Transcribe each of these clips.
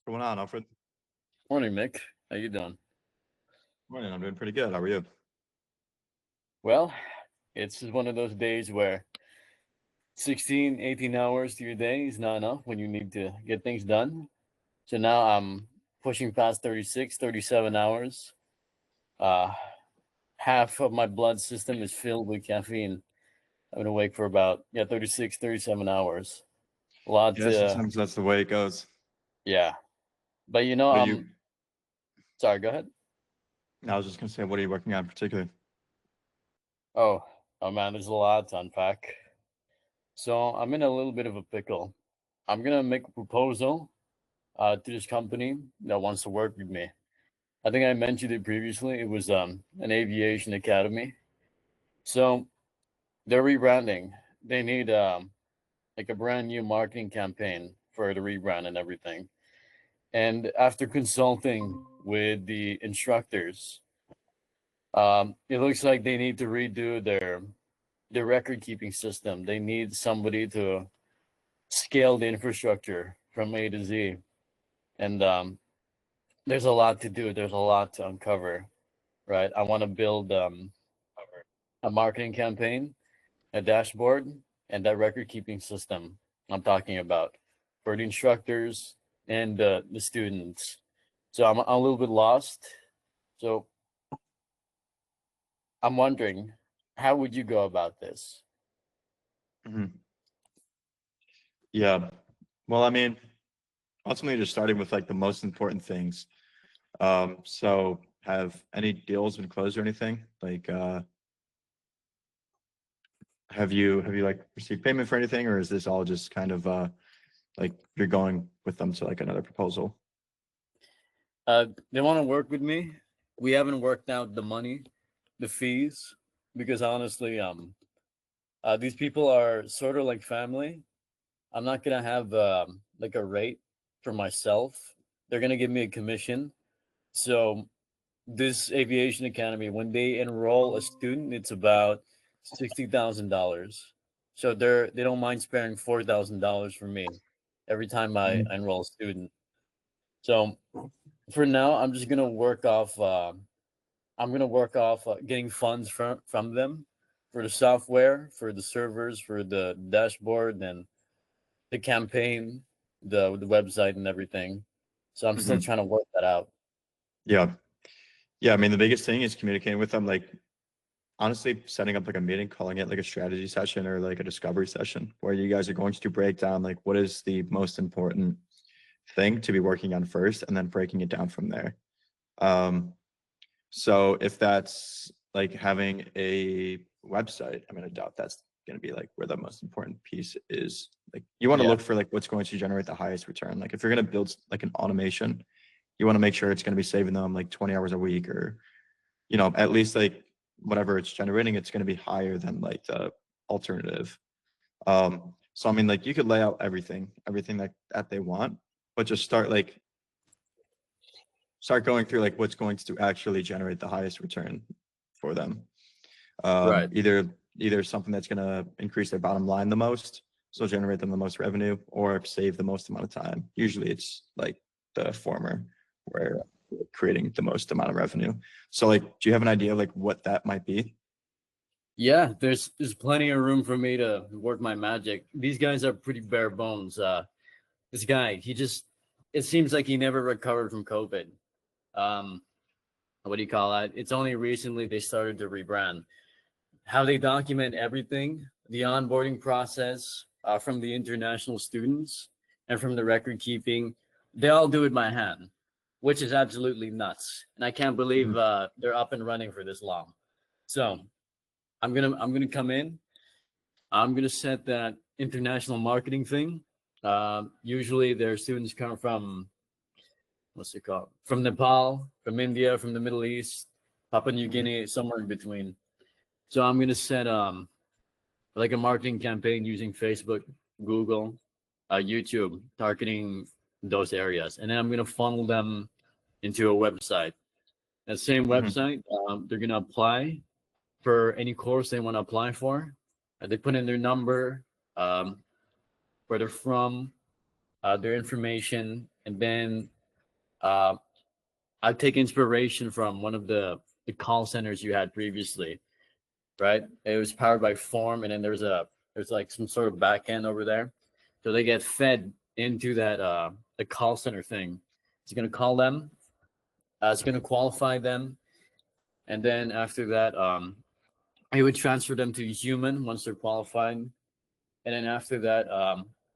What's going on, Alfred? Morning, Nick. How you doing? Morning, I'm doing pretty good. How are you? Well, it's just one of those days where 16, 18 hours to your day is not enough when you need to get things done. So now I'm pushing past 36, 37 hours. Uh, Half of my blood system is filled with caffeine. I've been awake for about, 36, 37 hours. A lot, Yeah, sometimes that's the way it goes. yeah. But What are you? sorry, go ahead. I was just gonna say, what are you working on particularly? Oh, oh man, there's a lot to unpack. So I'm in a little bit of a pickle. I'm gonna make a proposal to this company that wants to work with me. I think I mentioned it previously. It was an aviation academy. So they're rebranding. They need like a brand new marketing campaign for the rebrand and everything. And after consulting with the instructors, it looks like they need to redo their record keeping system. They need somebody to scale the infrastructure from A to Z. And there's a lot to do. There's a lot to uncover, right? I want to build a marketing campaign, a dashboard, and that record keeping system I'm talking about for the instructors and the students. So I'm a little bit lost. So I'm wondering, how would you go about this? Hmm. Yeah. Well, I mean, ultimately, just starting with like the most important things. So have any deals been closed or anything? Like, have you like received payment for anything, or is this all just kind of like you're going with them to like another proposal? They want to work with me. We haven't worked out the money, the fees, because honestly, these people are sort of like family. I'm not gonna have like a rate for myself. They're gonna give me a commission. So this aviation academy, when they enroll a student, it's about $60,000. So they don't mind sparing $4,000 for me every time I Mhm. enroll a student. So for now, I'm just gonna work off. I'm gonna work off getting funds from them for the software, for the servers, for the dashboard, and the campaign, the website, and everything. So I'm still Mhm. trying to work that out. Yeah. Yeah. I mean, the biggest thing is communicating with them. Like, honestly, setting up like a meeting, calling it like a strategy session or like a discovery session where you guys are going to break down like what is the most important thing to be working on first and then breaking it down from there. Um, so if that's like having a website, I mean, I doubt that's going to be like where the most important piece is. Like you want to Yeah, look for like what's going to generate the highest return. Like if you're going to build like an automation, you want to make sure it's going to be saving them like 20 hours a week or at least like whatever it's generating, it's going to be higher than like the alternative. So I mean, like you could lay out everything that they want, but just start going through like what's going to actually generate the highest return for them. right. Either something that's going to increase their bottom line the most, so generate them the most revenue, or save the most amount of time. Usually, it's like the former, where creating the most amount of revenue. So, like, do you have an idea of like what that might be? Yeah, there's plenty of room for me to work my magic. These guys are pretty bare bones. This guy, it seems like he never recovered from COVID. Um, what do you call that? It's only recently they started to rebrand. How they document everything, the onboarding process from the international students and from the record keeping, they all do it by hand, which is absolutely nuts. And I can't believe Mhm. they're up and running for this long. So I'm gonna come in. I'm gonna set that international marketing thing. Usually their students come from what's it called? From Nepal, from India, from the Middle East, Papua New Mhm. Guinea, somewhere in between. So I'm gonna set like a marketing campaign using Facebook, Google, YouTube, targeting those areas, and then I'm gonna funnel them into a website. That same Mhm. website, they're gonna apply for any course they want to apply for. They put in their number, um, where they're from, their information, and then Uh, I take inspiration from one of the call centers you had previously, right? It was powered by Form, and then there's like some sort of back end over there, so they get fed into that the call center thing. It's gonna call them, it's gonna qualify them, and then after that, it would transfer them to human once they're qualified, and then after that,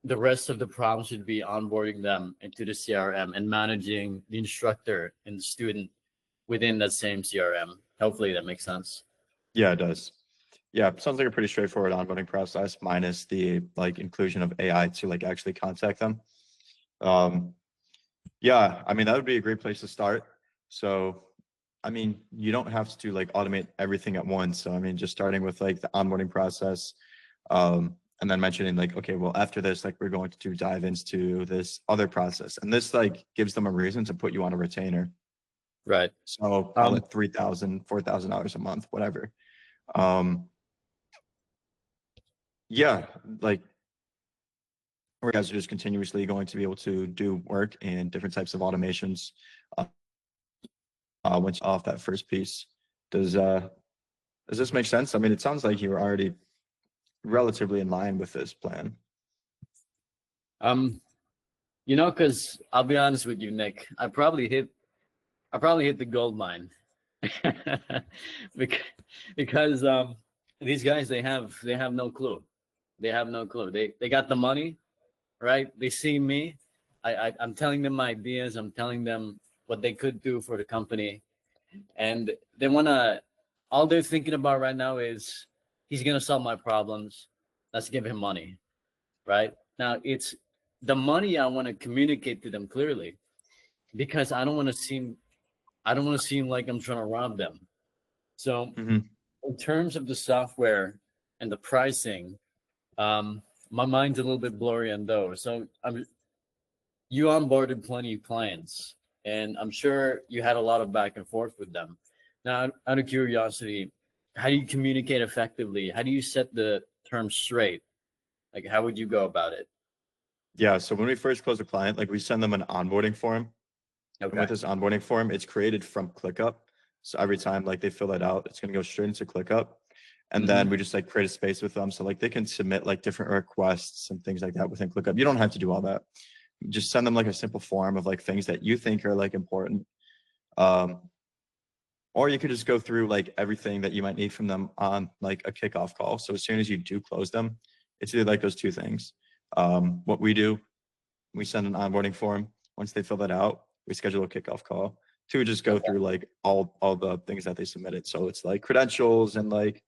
the rest of the problem should be onboarding them into the CRM and managing the instructor and the student within that same CRM. Hopefully that makes sense. Yeah, it does. Yeah, sounds like a pretty straightforward onboarding process, minus the like inclusion of AI to like actually contact them. Um, yeah, I mean that would be a great place to start. So, I mean, you don't have to like automate everything at once. So, I mean, just starting with like the onboarding process, and then mentioning like, okay, well, after this, like we're going to dive into this other process, and this like gives them a reason to put you on a retainer. Right. So call it $3,000, $4,000 a month, whatever. Um, yeah, like where guys are just continuously going to be able to do work and different types of automations uh, once off that first piece. Does this make sense? I mean, it sounds like you were already relatively in line with this plan. Um, because I'll be honest with you, Nick, I probably hit the gold mine. Bec- because these guys they have no clue. They have no clue. They got the money, right? They see me. I'm telling them my ideas. I'm telling them what they could do for the company, and they wanna. All they're thinking about right now is he's gonna solve my problems. Let's give him money, right? Now it's the money I want to communicate to them clearly because I don't want to seem like I'm trying to rob them. So Mhm. in terms of the software and the pricing, my mind's a little bit blurry on those. So you onboarded plenty of clients, and I'm sure you had a lot of back and forth with them. Now, out of curiosity, how do you communicate effectively? How do you set the terms straight? Like, how would you go about it? Yeah, so when we first close a client, like we send them an onboarding form. And with Okay. this onboarding form, it's created from ClickUp. So every time like they fill that out, it's gonna go straight into ClickUp. And then Mm-hmm. we just like create a space with them. So like they can submit like different requests and things like that within ClickUp. You don't have to do all that. Just send them like a simple form of like things that you think are like important. Um, or you could just go through like everything that you might need from them on like a kickoff call. So as soon as you do close them, it's either like those two things. What we do, we send an onboarding form. Once they fill that out, we schedule a kickoff call to just go Okay. through like all the things that they submitted. So it's like credentials and like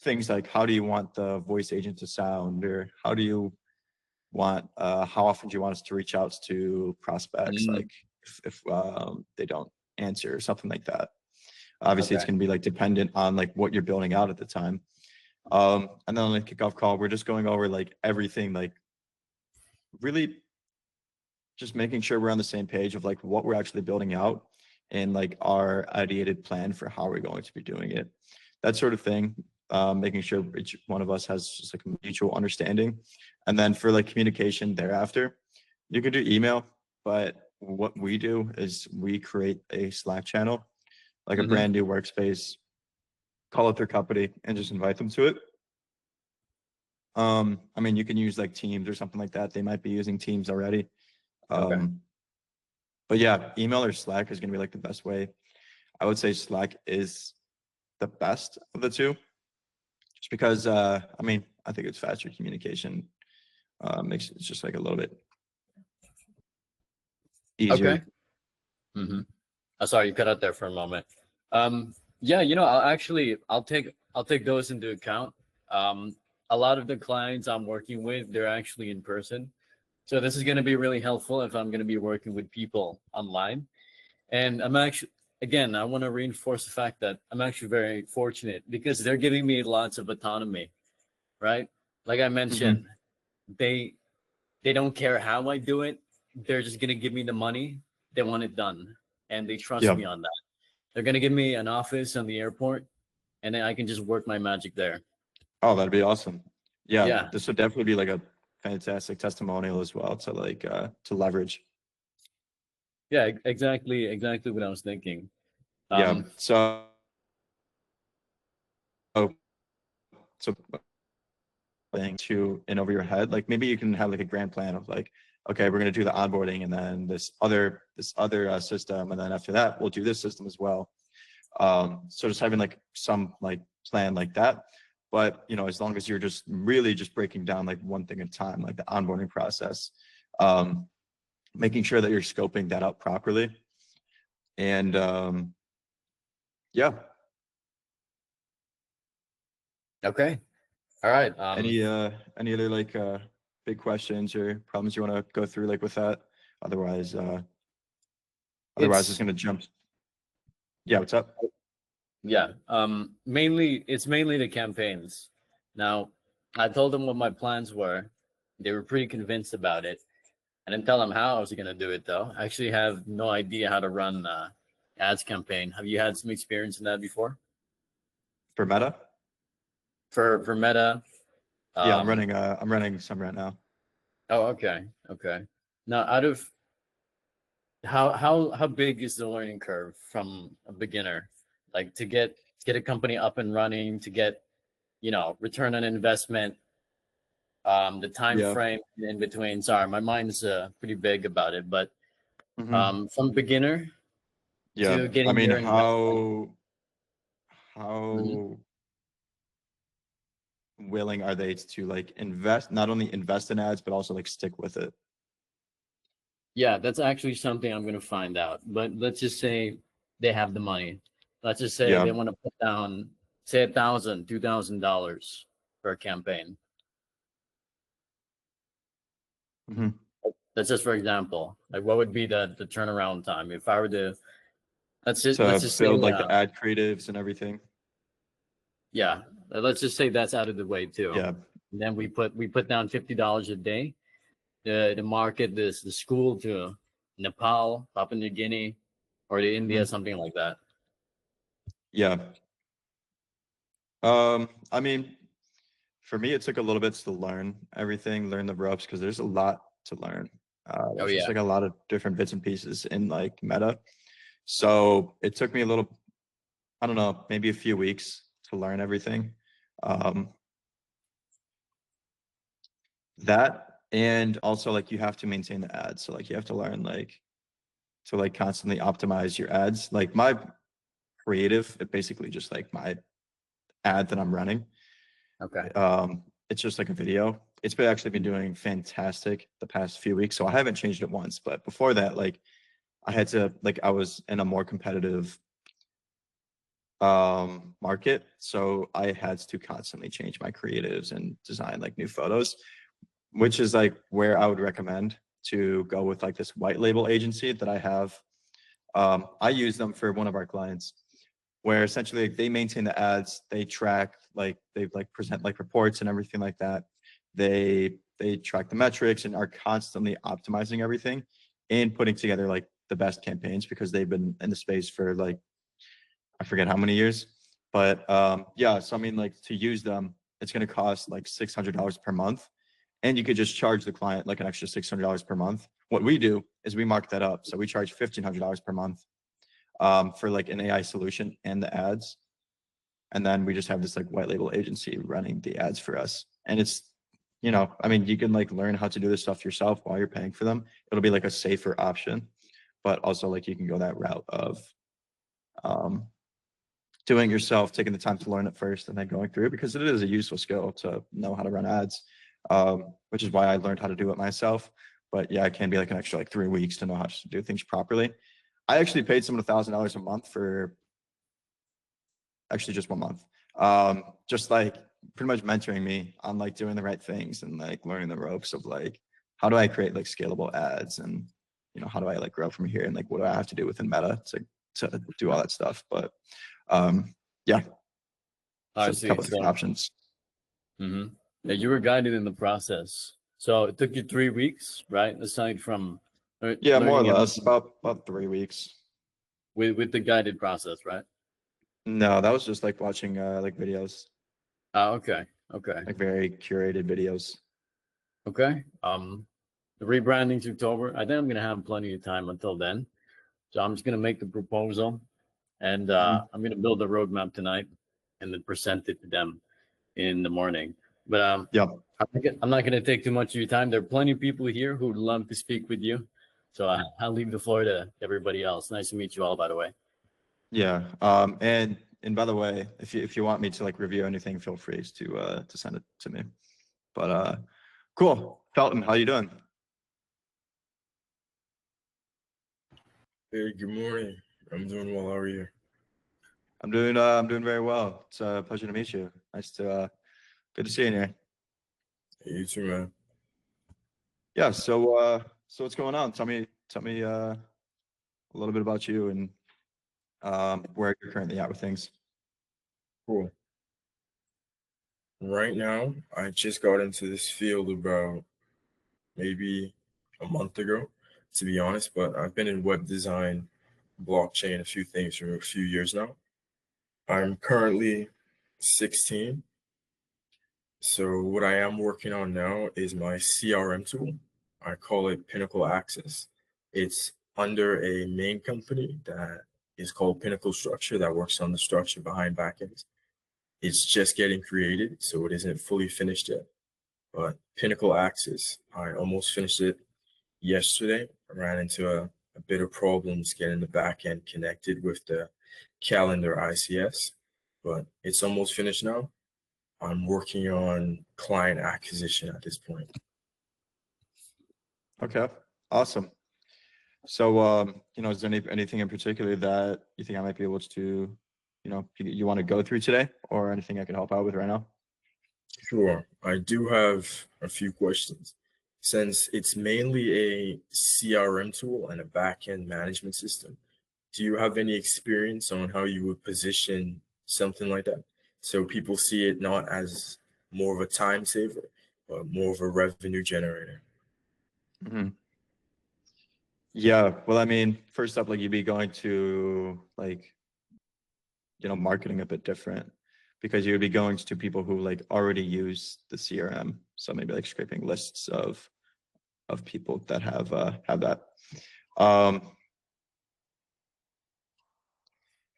things like how do you want the voice agent to sound, or how do you want how often do you want us to reach out to prospects, Mm, like if they don't answer or something like that. Obviously, it's okay. going to be like dependent on like what you're building out at the time. And then on the kickoff call, we're just going over like everything, like really just making sure we're on the same page of like what we're actually building out and like our ideated plan for how we're going to be doing it. That sort of thing. Making sure each one of us has just like a mutual understanding. And then for like communication thereafter, you can do email, but what we do is we create a Slack channel, like a Mm-hmm. brand new workspace, call it their company, and just invite them to it. I mean, you can use like Teams or something like that. They might be using Teams already. Okay. Um, but yeah, email or Slack is going to be like the best way. I would say Slack is the best of the two, just because I mean, I think it's faster communication. Makes it just like a little bit Okay. easier. Mm-hmm. Sorry, you cut out there for a moment. Yeah, I'll take those into account. Um, a lot of the clients I'm working with, they're actually in person. So this is going to be really helpful if I'm going to be working with people online. And I'm actually, again, I want to reinforce the fact that I'm actually very fortunate because they're giving me lots of autonomy, right? Like I Hmm. mentioned, they they don't care how I do it. They're just going to give me the money. They want it done, and they trust Yeah. me on that. They're gonna give me an office on the airport, and then I can just work my magic there. Oh, that'd be awesome. Yeah, Yeah, this would definitely be like a fantastic testimonial as well to like to leverage. Yeah, exactly what I was thinking. Yeah. Um, So thing to and over your head, like maybe you can have like a grand plan of like, okay, we're going to do the onboarding and then this other system, and then after that we'll do this system as well. So just having like some like plan like that. But as long as you're just really just breaking down like one thing at a time, like the onboarding process, um, making sure that you're scoping that out properly. And yeah. okay. All right. Any other like big questions or problems you want to go through like with that? Otherwise, it's It's gonna jump. Yeah, what's up? yeah. Mainly it's mainly the campaigns. Now, I told them what my plans were. They were pretty convinced about it. I didn't tell them how I was gonna do it though. I actually have no idea how to run ads campaign. Have you had some experience in that before? For Meta? For Meta? Yeah, Um, I'm running some right now. oh, okay, okay. Now, out of how big is the learning curve from a beginner, like to get a company up and running, to get return on investment, the time Yeah. frame in between. Sorry, my mind's pretty big about it, but Hmm. from beginner Yeah. to I getting mean, your investment. Mhm. how willing are they to like invest, not only invest in ads, but also like stick with it? Yeah, that's actually something I'm going to find out. But let's just say they have the money. Let's just say Yeah. they want to put down, say $1,000, $2,000 for a campaign. Hmm. That's just for example. Like, what would be the turnaround time if I were to let's To just say build like the ad creatives and everything. yeah, let's just say that's out of the way too. Yeah. And then we put down $50 a day to market the school to Nepal, Papua New Guinea, or to India, Hmm. something like that. Yeah. I mean, for me, it took a little bit to learn everything, learn the ropes, because there's a lot to learn. Oh There's just yeah. like a lot of different bits and pieces in like Meta. So it took me a little, I don't know, maybe a few weeks to learn everything. Um, that and also like you have to maintain the ads. So like you have to learn like to like constantly optimize your ads. Like my creative, it basically just like my ad that I'm running. Okay. It's just like a video. It's been actually been doing fantastic the past few weeks. So I haven't changed it once, but before that, like I had to like I was in a more competitive market. So I had to constantly change my creatives and design like new photos, which is like where I would recommend to go with like this white label agency that I have. I use them for one of our clients where essentially like, they maintain the ads, they track like they like present like reports and everything like that. They track the metrics and are constantly optimizing everything and putting together like the best campaigns because they've been in the space for like I forget how many years. But yeah, so I mean like to use them, it's gonna cost like $600 per month. And you could just charge the client like an extra $600 per month. What we do is we mark that up. So we charge $1,500 per month for like an AI solution and the ads. And then we just have this like white label agency running the ads for us. And it's, I mean, you can like learn how to do this stuff yourself while you're paying for them. It'll be like a safer option, but also like you can go that route of um, doing it yourself, taking the time to learn it first and then going through it because it is a useful skill to know how to run ads, which is why I learned how to do it myself. But yeah, it can be like an extra like 3 weeks to know how to do things properly. I actually paid someone $1,000 a month for actually just 1 month. Just like pretty much mentoring me on like doing the right things and like learning the ropes of like how do I create like scalable ads and how do I like grow from here and like what do I have to do within Meta to do all that stuff. But yeah, I just a see. couple of different So, options. yeah, you were guided in the process. So it took you 3 weeks, right? Aside from Yeah, more or learning less everything about 3 weeks. with the guided process, right? No, that was just like watching like videos, Ah, okay, okay, like very curated videos. okay. The rebranding's October. I think I'm gonna have plenty of time until then. So I'm just gonna make the proposal, and I'm gonna build a roadmap tonight, and then present it to them in the morning. But Yep. I'm not gonna take too much of your time. There are plenty of people here who would love to speak with you. So I'll leave the floor to everybody else. Nice to meet you all, by the way. Yeah. And by the way, if you want me to like review anything, feel free to send it to me. But cool. Felton, how you doing? Hey, good morning. I'm doing well. How are you? I'm doing very well. It's a pleasure to meet you. Good to see you here. Hey, you too, man. Yeah, so what's going on? Tell me a little bit about you and where you're currently at with things. Cool. Right now, I just got into this field about maybe a month ago, to be honest, but I've been in web design, blockchain, a few things for a few years now. I'm currently 16. So what I am working on now is my CRM tool. I call it Pinnacle Access. It's under a main company that is called Pinnacle Structure that works on the structure behind backends. It's just getting created, so it isn't fully finished yet. But Pinnacle Access, I almost finished it yesterday. I ran into a bit of problems getting the backend connected with the calendar ICS, but it's almost finished now. I'm working on client acquisition at this point. Okay, awesome. So is there anything in particular that you think I might be able to, you want to go through today, or anything I can help out with right now? Sure. I do have a few questions. Since it's mainly a CRM tool and a backend management system, do you have any experience on how you would position something like that? So people see it not as more of a time saver, but more of a revenue generator. Hmm. Yeah, well, I mean, first up, like you'd be going to like, marketing a bit different because you would be going to people who like already use the CRM. So maybe like scraping lists of people that have that. Um,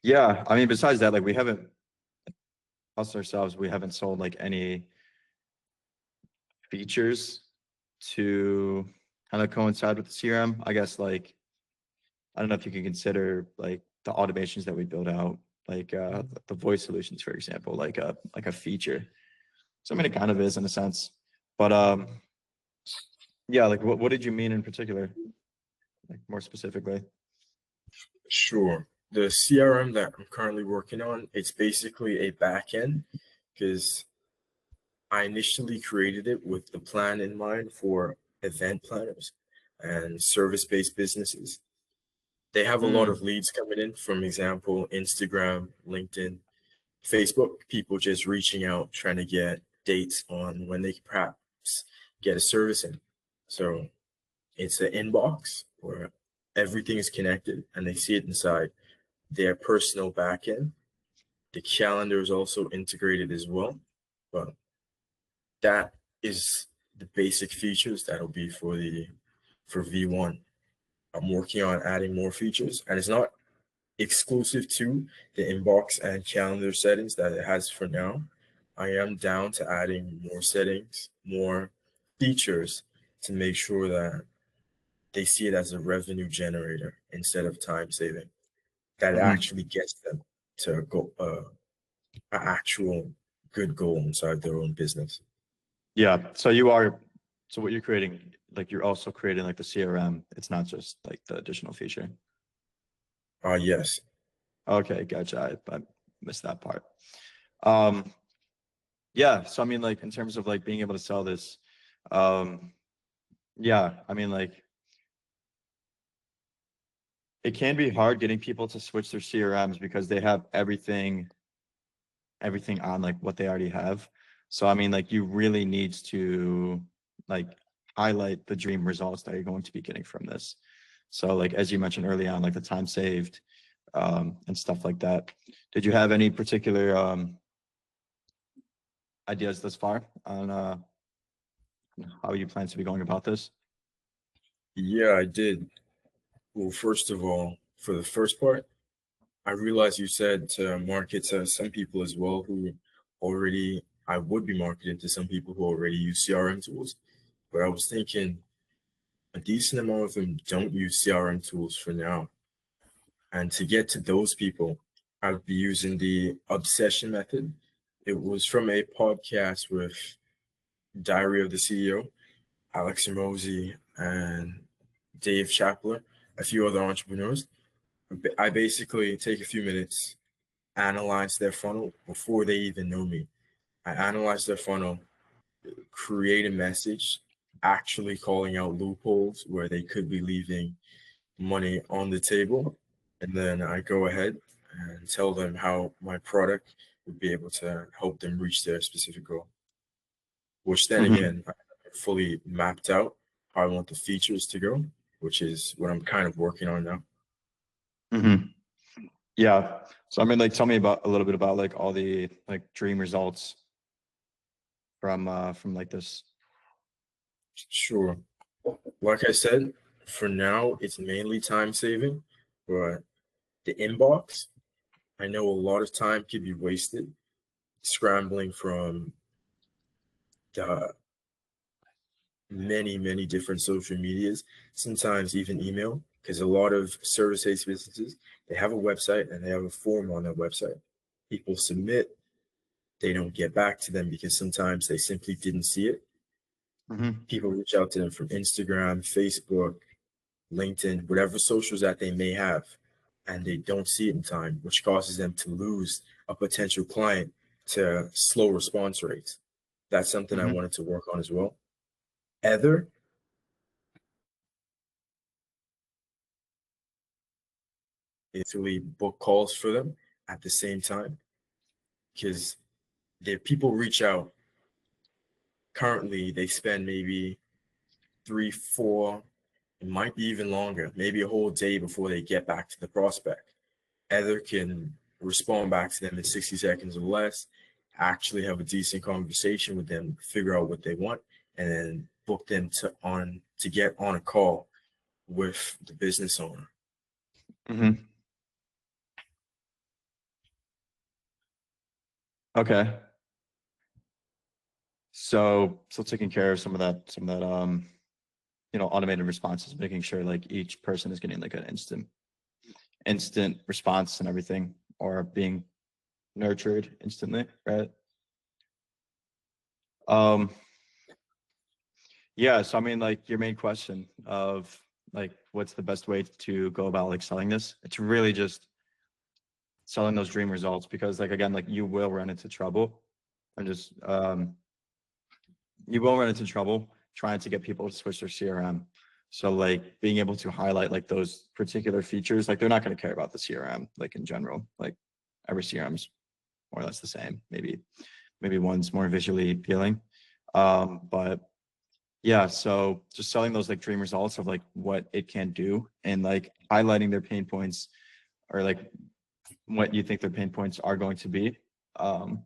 yeah, I mean, besides that, like we haven't us ourselves, we haven't sold like any features to kind of coincide with the CRM. I guess like I don't know if you can consider like the automations that we build out, like the voice solutions, for example, like a feature. So I mean, it kind of is in a sense, but yeah, like what did you mean in particular, like more specifically? Sure. The CRM that I'm currently working on, it's basically a backend because I initially created it with the plan in mind for event planners and service-based businesses. They have a lot of Mm, leads coming in from example, Instagram, LinkedIn, Facebook, people just reaching out, trying to get dates on when they can perhaps get a service in. So it's an inbox where everything is connected and they see it inside their personal backend. The calendar is also integrated as well, but that is the basic features that'll be for V1. I'm working on adding more features, and it's not exclusive to the inbox and calendar settings that it has for now. I am down to adding more settings, more features to make sure that they see it as a revenue generator instead of time saving. That it mhm. actually gets them to go an actual good goal inside their own business. Yeah, so what you're creating, like you're also creating like the CRM. It's not just like the additional feature. Yes. Okay, gotcha. I missed that part. Um, yeah, so I mean, like in terms of like being able to sell this, um, yeah, I mean, like it can be hard getting people to switch their CRMs because they have everything on like what they already have. So I mean, like you really need to like highlight the dream results that you're going to be getting from this. So like as you mentioned early on, like the time saved and stuff like that. Did you have any particular ideas thus far on how you plan to be going about this? Yeah, I did. Well, first of all, for the first part, I realize you said to market to some people as well who already, I would be marketing to some people who already use CRM tools. But I was thinking a decent amount of them don't use CRM tools for now. And to get to those people, I'd be using the obsession method. It was from a podcast with Diary of the CEO, Alex Ramosi, and Dave Chapler, a few other entrepreneurs. I basically take a few minutes, analyze their funnel before they even know me. I analyze their funnel, create a message, actually calling out loopholes where they could be leaving money on the table. And then I go ahead and tell them how my product would be able to help them reach their specific goal, which then Mhm. again, I fully mapped out how I want the features to go, which is what I'm kind of working on now. Mhm. Yeah. So I mean, like, tell me about a little bit about like all the like dream results from like this. Sure. Like I said, for now, it's mainly time saving, but the inbox, I know a lot of time could be wasted scrambling from the many different social medias, sometimes even email, because a lot of service-based businesses, they have a website and they have a form on their website. People submit, they don't get back to them because sometimes they simply didn't see it. Mhm. People reach out to them from Instagram, Facebook, LinkedIn, whatever socials that they may have, and they don't see it in time, which causes them to lose a potential client to slow response rates. That's something I Mhm. wanted to work on as well. Ether, actually book calls for them at the same time because the people reach out. Currently, they spend maybe 3, 4, it might be even longer, maybe a whole day before they get back to the prospect. Ether can respond back to them in 60 seconds or less, actually have a decent conversation with them, figure out what they want, and then book them to get on a call with the business owner. Mhm. Okay. So taking care of some of that automated responses, making sure like each person is getting like an instant response and everything, or being nurtured instantly, right? Um, yeah, so I mean, like, your main question of like what's the best way to go about like selling this? It's really just selling those dream results, because like again, like you will run into trouble and just you will run into trouble trying to get people to switch their CRM. So like being able to highlight like those particular features, like they're not going to care about the CRM like in general. Like every CRM's more or less the same. Maybe one's more visually appealing. But yeah, so just selling those like dream results of like what it can do, and like highlighting their pain points, or like what you think their pain points are going to be. Um,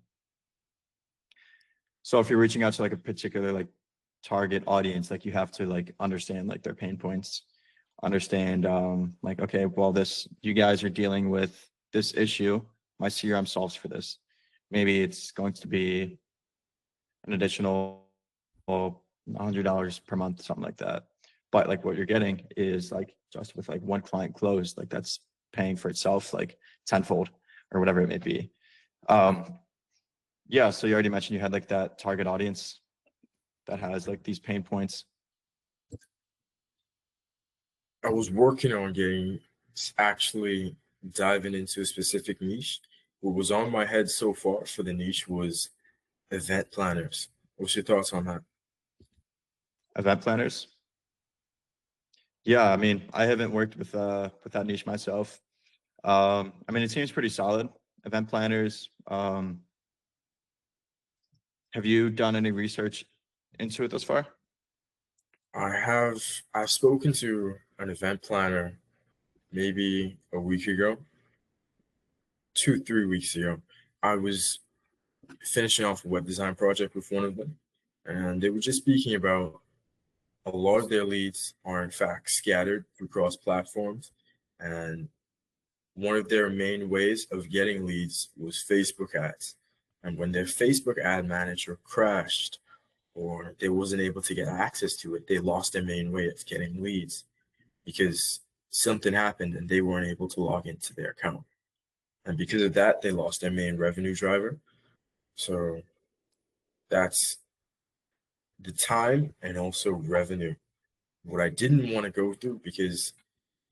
so if you're reaching out to like a particular like target audience, like you have to like understand like their pain points, understand like, okay, well, this, you guys are dealing with this issue, my CRM solves for this. Maybe it's going to be an additional $100 per month, something like that. But like what you're getting is like just with like one client closed, like that's paying for itself like tenfold or whatever it may be. Yeah, so you already mentioned you had like that target audience that has like these pain points. I was working on getting actually diving into a specific niche. What was on my head so far for the niche was event planners. What's your thoughts on that? Event planners. Yeah, I mean, I haven't worked with that niche myself. I mean, it seems pretty solid. Event planners. Have you done any research into it thus far? I've spoken to an event planner maybe a week ago, 2, 3 weeks ago. I was finishing off a web design project with one of them, and they were just speaking about a lot of their leads are in fact scattered through cross platforms, and one of their main ways of getting leads was Facebook ads. And when their Facebook ad manager crashed or they wasn't able to get access to it, they lost their main way of getting leads because something happened and they weren't able to log into their account. And because of that, they lost their main revenue driver. So that's the time and also revenue. What I didn't want to go through, because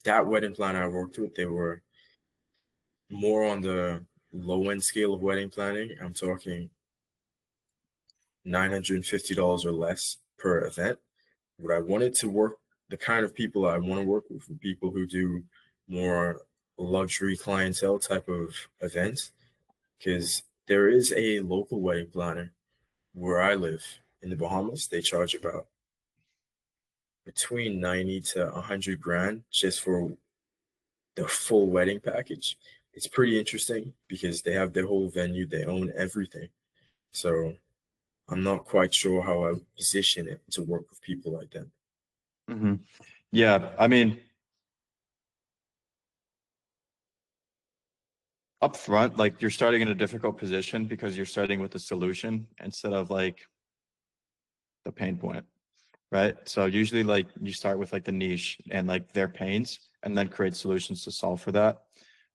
that wedding planner I worked with, they were more on the low end scale of wedding planning. I'm talking $950 or less per event. What I wanted to work, the kind of people I want to work with, are people who do more luxury clientele type of events, because there is a local wedding planner where I live in the Bahamas. They charge about between 90 to 100 grand just for the full wedding package. It's pretty interesting because they have their whole venue, they own everything. So I'm not quite sure how I would position it to work with people like that. Mm-hmm. Yeah, I mean, up front, like you're starting in a difficult position because you're starting with a solution instead of like the pain point, right? So usually like you start with like the niche and like their pains and then create solutions to solve for that.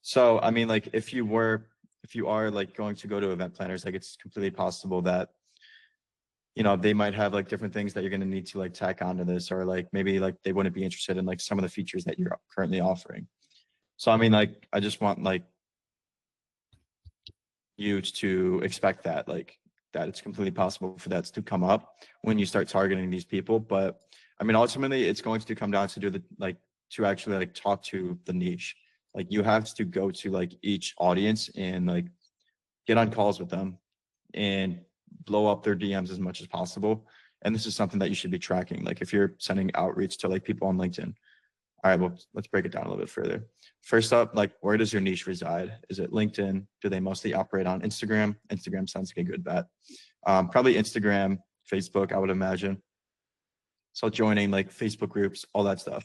So I mean, like if you are like going to go to event planners, like it's completely possible that they might have like different things that you're going to need to like tack onto this, or like maybe like they wouldn't be interested in like some of the features that you're currently offering. So I mean, like I just want like you to expect that, like that it's completely possible for that to come up when you start targeting these people. But I mean, ultimately it's going to come down to to actually like talk to the niche. Like you have to go to like each audience and like get on calls with them and blow up their DMs as much as possible. And this is something that you should be tracking. Like if you're sending outreach to like people on LinkedIn. All right, well, let's break it down a little bit further. First up, like where does your niche reside? Is it LinkedIn? Do they mostly operate on Instagram? Instagram sounds like a good bet. Probably Instagram, Facebook, I would imagine. So joining like Facebook groups, all that stuff.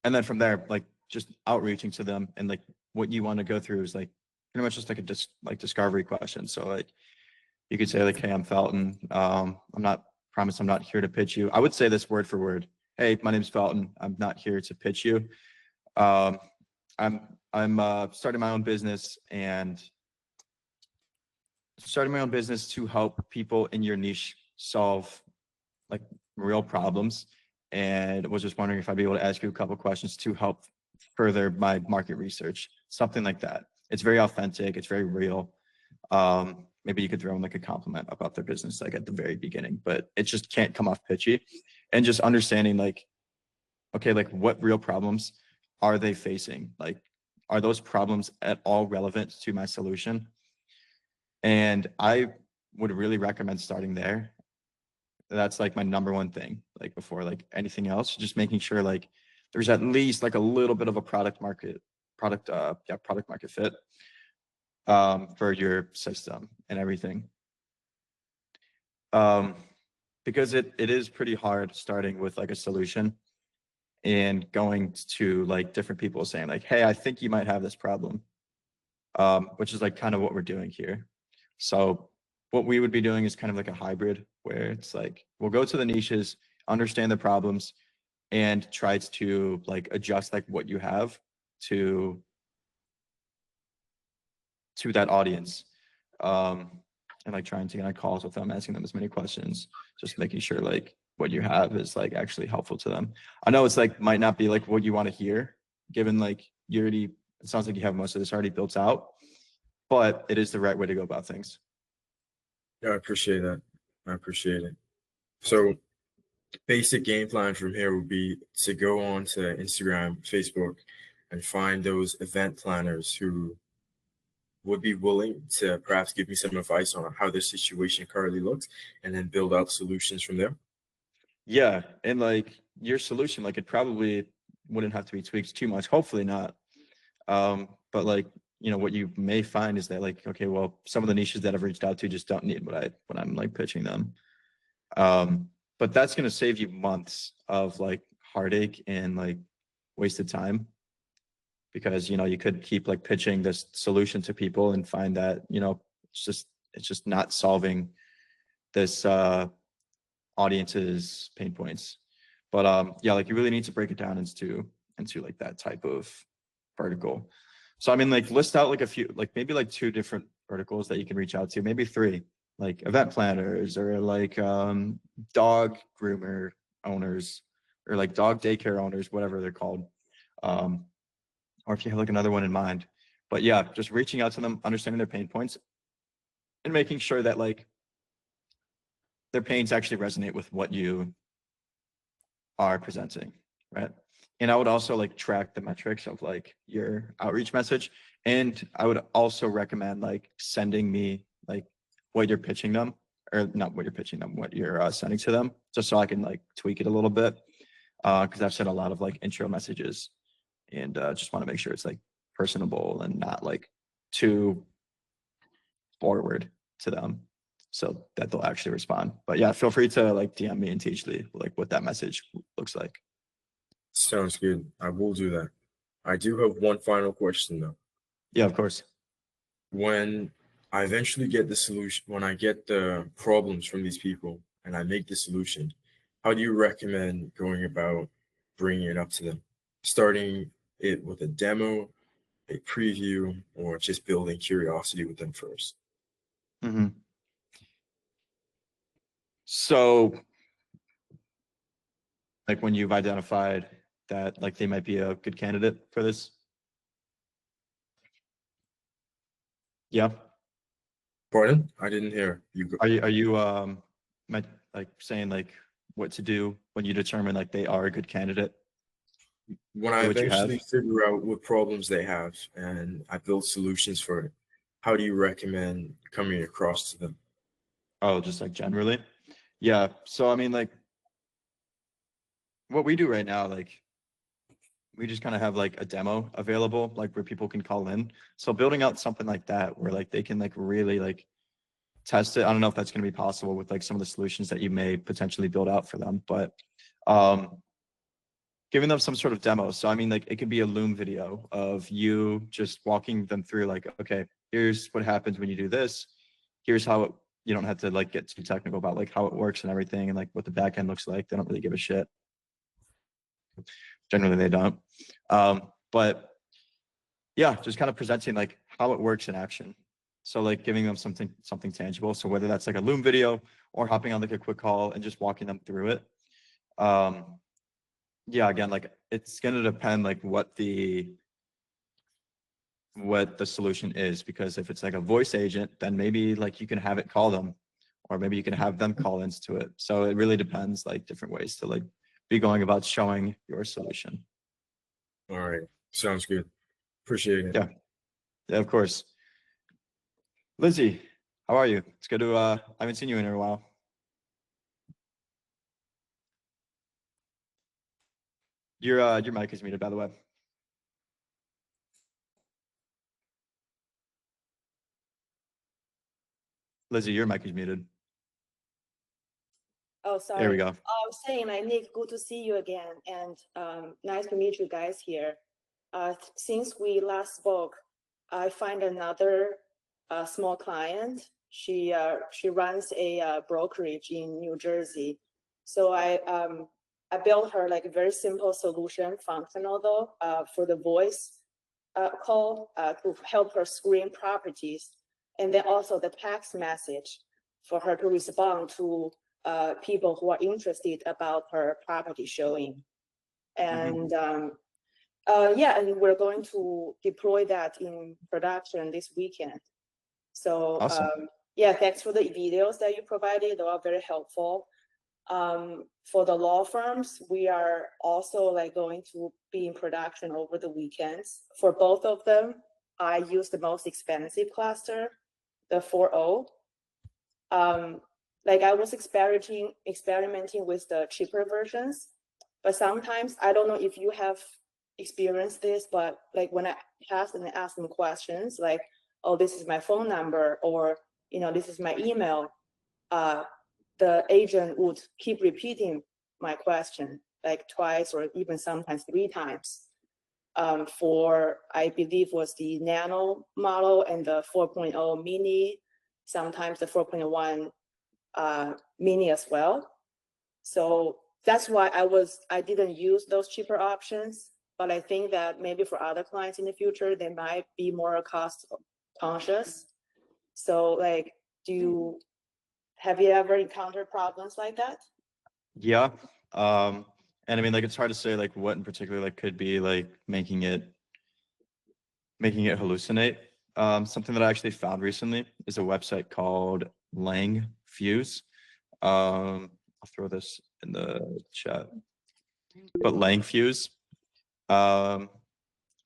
And then from there, like just outreaching to them, and like what you want to go through is like pretty much just like a discovery question. So like you could say like, hey, I'm Felton. I'm not here to pitch you. I would say this word for word. Hey, my name's Felton. I'm not here to pitch you. I'm starting my own business to help people in your niche solve like real problems, and was just wondering if I'd be able to ask you a couple questions to help further my market research, something like that. It's very authentic. It's very real. Maybe you could throw in like a compliment about their business, like at the very beginning, but it just can't come off pitchy. And just understanding like, okay, like what real problems are they facing? Like, are those problems at all relevant to my solution? And I would really recommend starting there. That's like my number one thing, like before like anything else, just making sure like there's at least like a little bit of a product market fit for your system and everything. Because it is pretty hard starting with like a solution and going to like different people saying like, hey, I think you might have this problem, which is like kind of what we're doing here. So what we would be doing is kind of like a hybrid where it's like, we'll go to the niches, understand the problems, and try to like adjust like what you have to that audience. And like trying to get on calls with them, asking them as many questions, just making sure like what you have is like actually helpful to them. I know it's like might not be like what you want to hear, given like it sounds like you have most of this already built out, but it is the right way to go about things. Yeah, I appreciate that. I appreciate it. So basic game plan from here would be to go on to Instagram, Facebook, and find those event planners who would be willing to perhaps give me some advice on how their situation currently looks, and then build out solutions from there. Yeah, and like your solution, like it probably wouldn't have to be tweaked too much. Hopefully not. But like what you may find is that like, okay, well, some of the niches that I've reached out to just don't need what I'm like pitching them. But that's going to save you months of like heartache and like wasted time, because, you know, you could keep like pitching this solution to people and find that, you know, it's just not solving this audience's pain points. But yeah, like you really need to break it down into like that type of vertical. So I mean, like list out like a few, like maybe like 2 different verticals that you can reach out to, maybe 3, like event planners, or like dog groomer owners, or like dog daycare owners, whatever they're called. Or if you have like another one in mind. But yeah, just reaching out to them, understanding their pain points, and making sure that like their pains actually resonate with what you are presenting, right? And I would also like track the metrics of like your outreach message. And I would also recommend like sending me like what you're pitching them, or not what you're pitching them, what you're sending to them, just so I can like tweak it a little bit. Because I've sent a lot of like intro messages, and just want to make sure it's like personable and not like too forward to them, so that they'll actually respond. But yeah, feel free to like DM me and teach me like what that message looks like. Sounds good. I will do that. I do have one final question though. Yeah, of course. When I eventually get the solution, when I get the problems from these people and I make the solution, how do you recommend going about bringing it up to them? Starting it with a demo, a preview, or just building curiosity with them first? Mm-hmm. So like when you've identified that like they might be a good candidate for this. Yeah. Pardon? I didn't hear you. Are you like saying like what to do when you determine like they are a good candidate? When I What you have? eventually figure out what problems they have and I build solutions for it, how do you recommend coming across to them? Oh, just like generally? Yeah. So I mean, like what we do right now, like we just kind of have like a demo available, like where people can call in. So building out something like that where like they can like really like test it. I don't know if that's going to be possible with like some of the solutions that you may potentially build out for them, but giving them some sort of demo. So I mean, like it could be a Loom video of you just walking them through like, okay, here's what happens when you do this. Here's how it, you don't have to like get too technical about like how it works and everything and like what the back end looks like. They don't really give a shit. Generally they don't. But yeah, just kind of presenting like how it works in action. So like giving them something tangible. So whether that's like a Loom video or hopping on like a quick call and just walking them through it. Yeah, again, like it's gonna depend like what the solution is, because if it's like a voice agent, then maybe like you can have it call them, or maybe you can have them call into it. So it really depends, like different ways to like be going about showing your solution. All right. Sounds good. Appreciate it. Yeah. Yeah, of course. Lizzie, how are you? It's good to I haven't seen you in a while. Your mic is muted, by the way. Lizzie, your mic is muted. Oh, sorry. There we go. I was saying, like, Nick, good to see you again, and nice to meet you guys here. Since we last spoke, I find another small client. She runs a brokerage in New Jersey. So I built her like a very simple solution, functional though, for the voice call to help her screen properties, and then also the text message for her to respond to people who are interested about her property showing. And yeah, and we're going to deploy that in production this weekend. So Awesome. yeah, thanks for the videos that you provided. They are very helpful. For the law firms, we are also like going to be in production over the weekends. For both of them, I use the most expensive cluster, the 4.0. Like I was experimenting with the cheaper versions, but sometimes I don't know if you have experienced this, but like when I ask them questions like, oh, this is my phone number, or this is my email, the agent would keep repeating my question like twice or even sometimes 3 times. for, I believe was the Nano model and the 4.0 mini, sometimes the 4.1 mini as well. So that's why I didn't use those cheaper options, but I think that maybe for other clients in the future, they might be more cost conscious. So like, have you ever encountered problems like that? Yeah. And I mean, like, it's hard to say like what in particular like could be like making it hallucinate. Something that I actually found recently is a website called Lang Fuse. I'll throw this in the chat. But Lang Fuse. I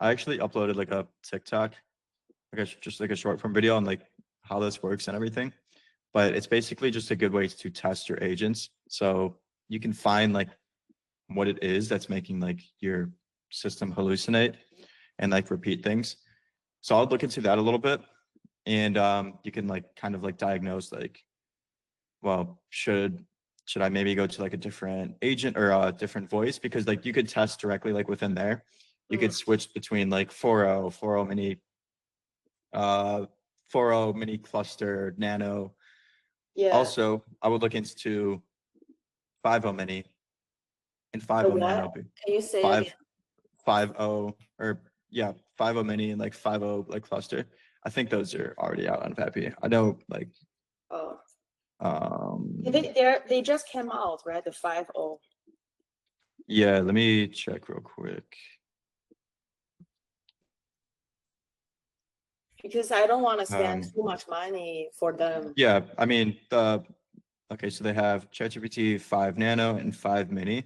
actually uploaded like a TikTok, just like a short form video on like how this works and everything. But it's basically just a good way to test your agents. So you can find like what it is that's making like your system hallucinate and like repeat things. So I'll look into that a little bit, and you can like kind of like diagnose like, well, should I maybe go to like a different agent or a different voice, because like you could test directly like within there. You could switch between like 4.0 mini, 4.0 mini cluster nano. Yeah. Also, I would look into 5.0 mini and 5.0 nano. Can you say Five, again? 5.0 or yeah, 5.0 mini and like 5.0 like cluster. I think those are already out on Vappy. I know like Oh, um they just came out, right? The 5.0. yeah, let me check real quick. Because I don't want to spend too much money for them. Yeah, I mean okay, so they have ChatGPT 5 Nano and 5 Mini.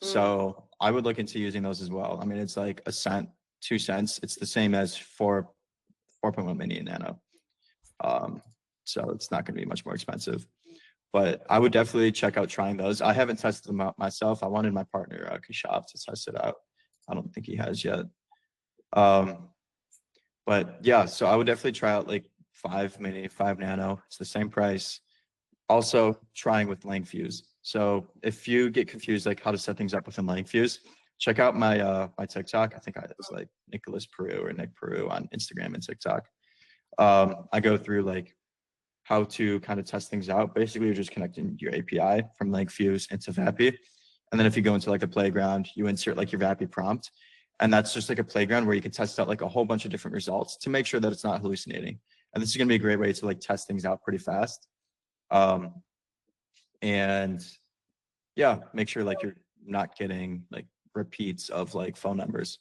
So I would look into using those as well. I mean, it's like a cent, 2 cents. It's the same as 4.1 Mini and Nano. So it's not going to be much more expensive. But I would definitely check out trying those. I haven't tested them out myself. I wanted my partner Kashav to test it out. I don't think he has yet. But yeah, so I would definitely try out like 5 Mini, 5 Nano. It's the same price. Also trying with Lang Fuse. So if you get confused like how to set things up within Lang Fuse, check out my my TikTok. I think it's like Nicholas Peru or Nick Peru on Instagram and TikTok. I go through like how to kind of test things out. Basically, you're just connecting your API from Lang Fuse into Vappy. And then if you go into like a playground, you insert like your Vappy prompt. And that's just like a playground where you can test out like a whole bunch of different results to make sure that it's not hallucinating. And this is going to be a great way to like test things out pretty fast. And yeah, make sure like you're not getting like repeats of like phone numbers.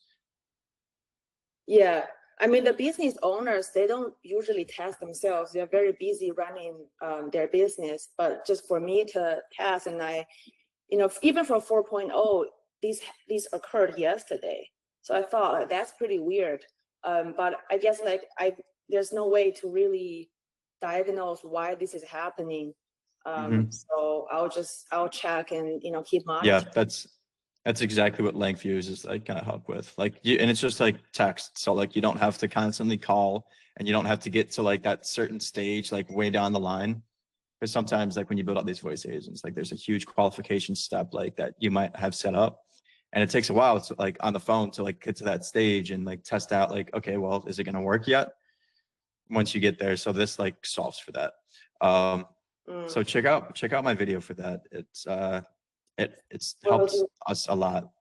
Yeah, I mean, the business owners, they don't usually test themselves. They're very busy running their business. But just for me to test, and even for 4.0, these occurred yesterday. So I thought like, that's pretty weird. But I guess like there's no way to really diagnose why this is happening. So I'll check and keep monitoring. Yeah, that's exactly what Lang Fuse is like gonna help with. Like and it's just like text. So like you don't have to constantly call, and you don't have to get to like that certain stage like way down the line. Because sometimes like when you build out these voice agents, like there's a huge qualification step like that you might have set up. And it takes a while to like on the phone to like get to that stage and like test out like, okay, well, is it gonna work yet? Once you get there. So this like solves for that. So check out my video for that. It's helps us a lot,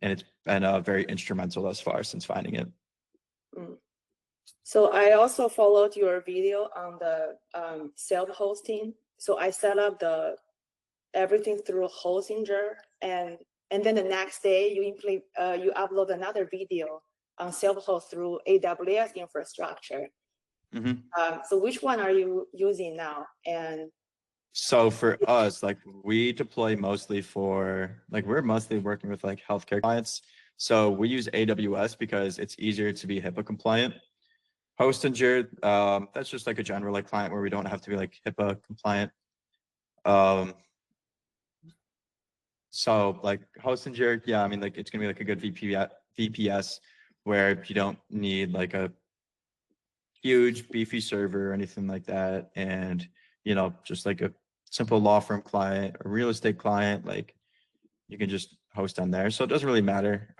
and it's been very instrumental thus far since finding it. So I also followed your video on the self-hosting. So I set up everything through Hostinger, and then the next day you upload another video on self-host through AWS infrastructure. So which one are you using now? And so for us, like we deploy mostly for like we're mostly working with like healthcare clients. So we use AWS because it's easier to be HIPAA compliant. Hostinger, that's just like a general like client where we don't have to be like HIPAA compliant. So like Hostinger, yeah, I mean like it's gonna be like a good VPS where you don't need like a huge beefy server or anything like that, and just like a simple law firm client or real estate client, like you can just host on there. So it doesn't really matter.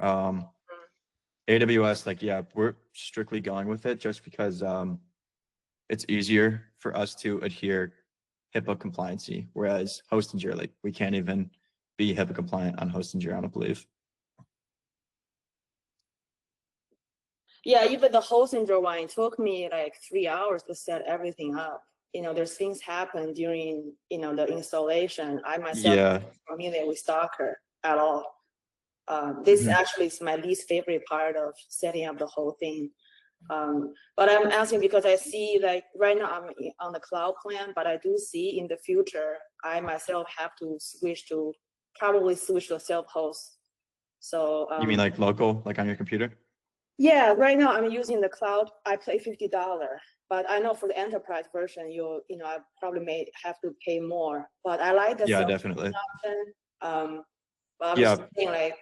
AWS, like, yeah, we're strictly going with it just because it's easier for us to adhere HIPAA compliancy, whereas Hostinger, like, we can't even be HIPAA compliant on Hostinger, I don't believe. Yeah, even the Hostinger one, it took me like 3 hours to set everything up. There's things happen during, the installation. I myself Yeah. am familiar with Docker at all. This Mhm. actually is my least favorite part of setting up the whole thing. But I'm asking because I see like right now I'm on the cloud plan, but I do see in the future, I myself have to probably switch to self-host. So You mean like local, like on your computer? yeah, right now I'm using the cloud. I pay $50, but I know for the enterprise version, I probably may have to pay more. But I like the Yeah, self definitely. option. But I'm Yeah. just saying, like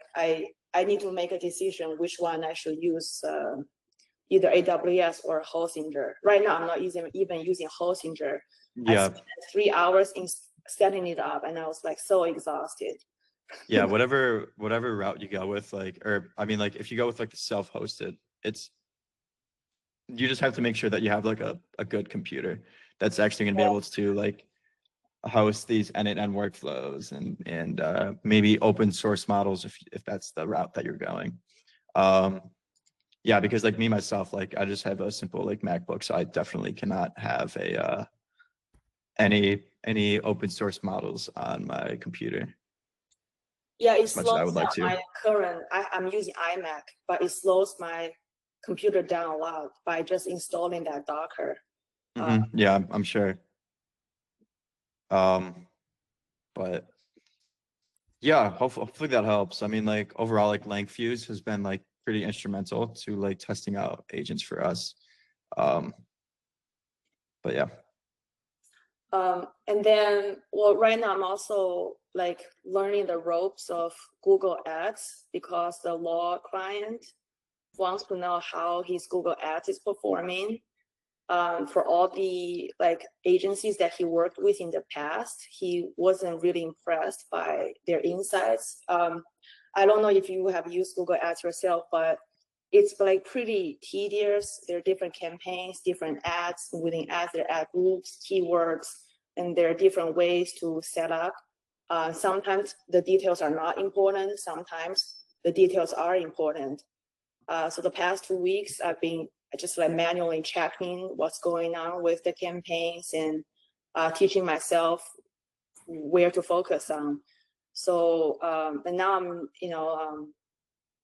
I need to make a decision which one I should use, either AWS or Hostinger. Right now, I'm not even using Hostinger. I Yeah. spent 3 hours in setting it up, and I was like so exhausted. Yeah, whatever route you go with, like, or I mean, like, if you go with like the self-hosted, you just have to make sure that you have like a good computer that's actually going to be able to like host these end-to-end workflows and maybe open source models if that's the route that you're going. Yeah, because like me myself, like I just have a simple like MacBook, so I definitely cannot have a any open source models on my computer. Yeah, it As much as I slows would like down to. my current. I'm using iMac, but it slows my computer down a lot by just installing that Docker. Yeah, I'm sure. But yeah, hopefully that helps. I mean, like overall, like LangFuse has been like pretty instrumental to like testing out agents for us. But yeah. And then, well, right now I'm also like learning the ropes of Google Ads because the law client wants to know how his Google Ads is performing. For all the like agencies that he worked with in the past, he wasn't really impressed by their insights. I don't know if you have used Google Ads yourself, but it's like pretty tedious. There are different campaigns, different ads. Within ads, there are ad groups, keywords, and there are different ways to set up. Sometimes the details are not important. Sometimes the details are important. So the past 2 weeks, I've been just like manually checking what's going on with the campaigns and teaching myself where to focus on. So and now I'm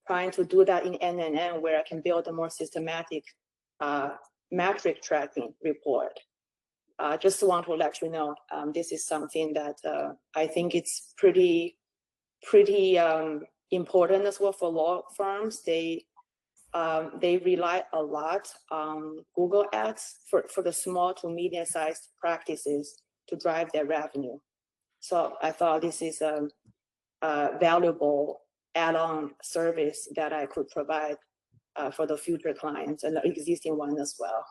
trying to do that in NNN where I can build a more systematic metric tracking report. Just want to let you know, this is something that I think it's pretty important as well for law firms. They rely a lot on Google Ads for the small to medium-sized practices to drive their revenue. So I thought this is a valuable add-on service that I could provide for the future clients and the existing one as well.